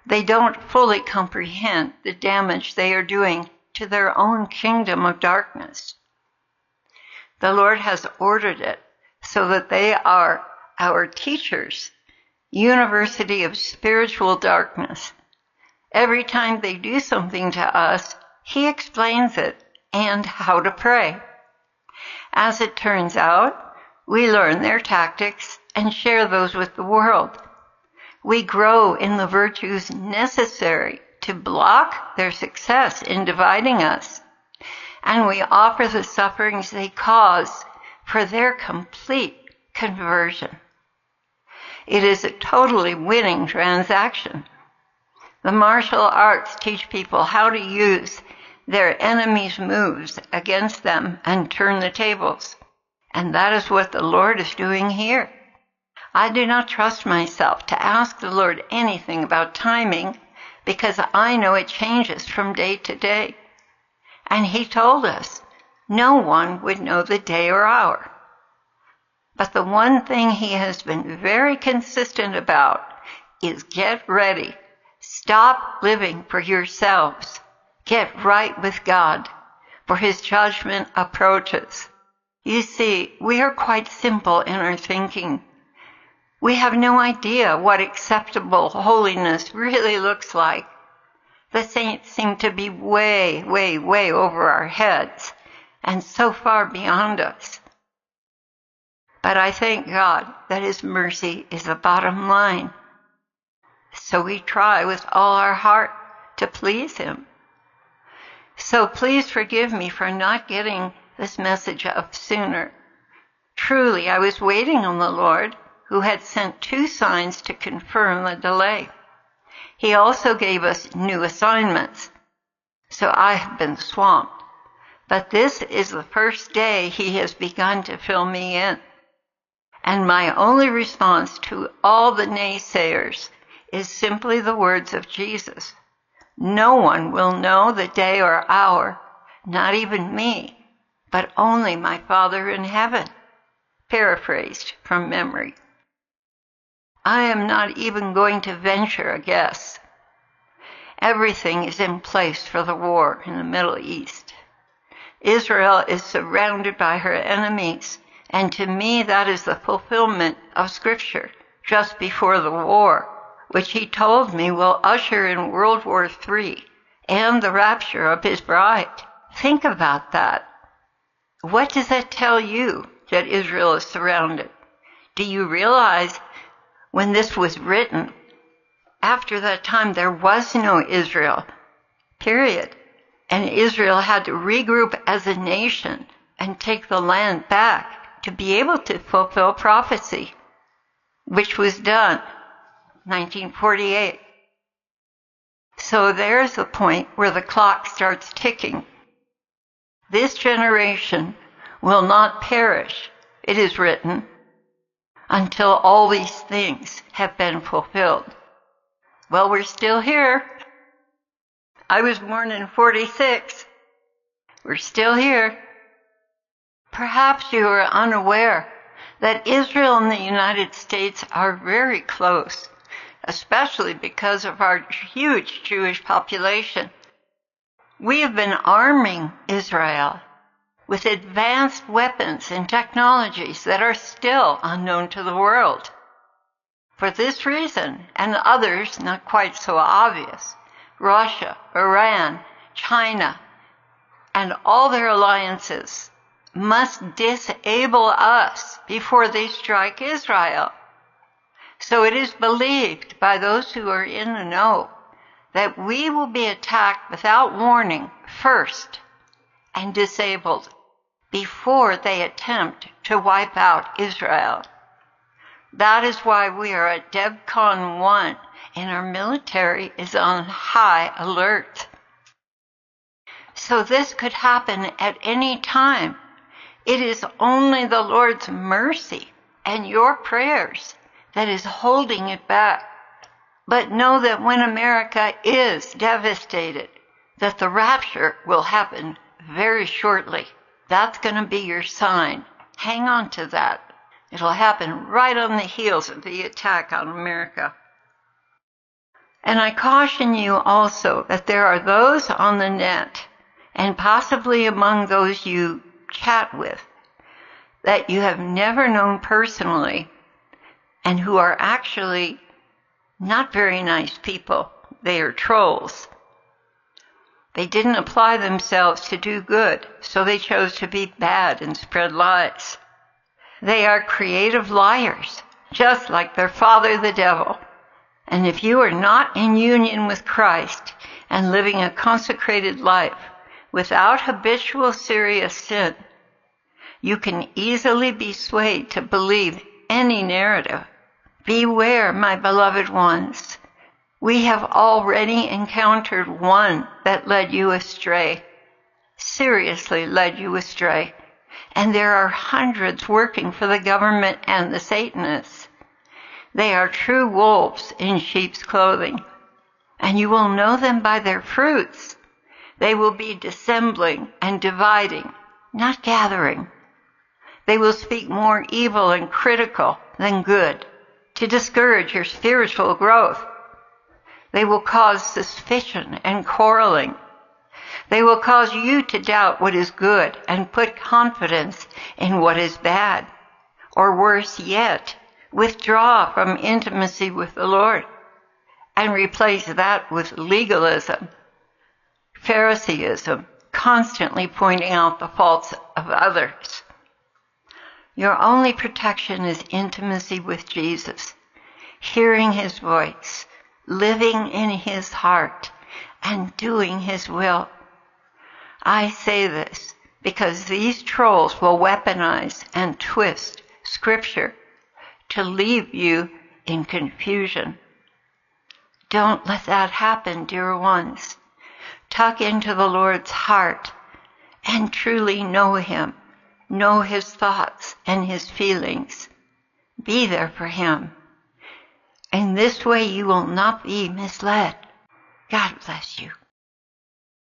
They don't fully comprehend the damage they are doing to their own kingdom of darkness. The Lord has ordered it so that they are our teachers, University of Spiritual Darkness. Every time they do something to us, He explains it and how to pray. As it turns out, we learn their tactics and share those with the world. We grow in the virtues necessary to block their success in dividing us, and we offer the sufferings they cause for their complete conversion. It is a totally winning transaction. The martial arts teach people how to use their enemies' moves against them and turn the tables. And that is what the Lord is doing here. I do not trust myself to ask the Lord anything about timing because I know it changes from day to day. And He told us no one would know the day or hour. But the one thing He has been very consistent about is get ready. Stop living for yourselves. Get right with God, for His judgment approaches. You see, we are quite simple in our thinking. We have no idea what acceptable holiness really looks like. The saints seem to be way, way, way over our heads and so far beyond us. But I thank God that His mercy is the bottom line. So we try with all our heart to please Him. So please forgive me for not getting this message up sooner. Truly, I was waiting on the Lord, who had sent 2 signs to confirm the delay. He also gave us new assignments, so I have been swamped. But this is the first day He has begun to fill me in. And my only response to all the naysayers is simply the words of Jesus. No one will know the day or hour, not even me, but only my Father in heaven. Paraphrased from memory. I am not even going to venture a guess. Everything is in place for the war in the Middle East. Israel is surrounded by her enemies, and to me that is the fulfillment of Scripture just before the war, which He told me will usher in World War III and the rapture of His bride. Think about that. What does that tell you, that Israel is surrounded? Do you realize when this was written, after that time there was no Israel, period. And Israel had to regroup as a nation and take the land back to be able to fulfill prophecy, which was done 1948. So there's the point where the clock starts ticking. This generation will not perish, it is written, until all these things have been fulfilled. Well, we're still here. I was born in 46. We're still here. Perhaps you are unaware that Israel and the United States are very close, especially because of our huge Jewish population. We have been arming Israel with advanced weapons and technologies that are still unknown to the world. For this reason, and others not quite so obvious, Russia, Iran, China, and all their alliances must disable us before they strike Israel. So it is believed by those who are in the know that we will be attacked without warning first and disabled before they attempt to wipe out Israel. That is why we are at DEVCON 1 and our military is on high alert. So this could happen at any time. It is only the Lord's mercy and your prayers that is holding it back. But know that when America is devastated, that the rapture will happen very shortly. That's going to be your sign. Hang on to that. It'll happen right on the heels of the attack on America. And I caution you also that there are those on the net, and possibly among those you chat with, that you have never known personally, and who are actually not very nice people. They are trolls. They didn't apply themselves to do good, so they chose to be bad and spread lies. They are creative liars, just like their father, the devil. And if you are not in union with Christ and living a consecrated life without habitual serious sin, you can easily be swayed to believe any narrative. Beware, my beloved ones. We have already encountered one that led you astray, seriously led you astray. And there are hundreds working for the government and the Satanists. They are true wolves in sheep's clothing, and you will know them by their fruits. They will be dissembling and dividing, not gathering. They will speak more evil and critical than good to discourage your spiritual growth. They will cause suspicion and quarreling. They will cause you to doubt what is good and put confidence in what is bad. Or worse yet, withdraw from intimacy with the Lord and replace that with legalism, Phariseeism, constantly pointing out the faults of others. Your only protection is intimacy with Jesus, hearing his voice, living in his heart, and doing his will. I say this because these trolls will weaponize and twist Scripture to leave you in confusion. Don't let that happen, dear ones. Tuck into the Lord's heart and truly know him. Know his thoughts and his feelings. Be there for him. In this way you will not be misled. God bless you.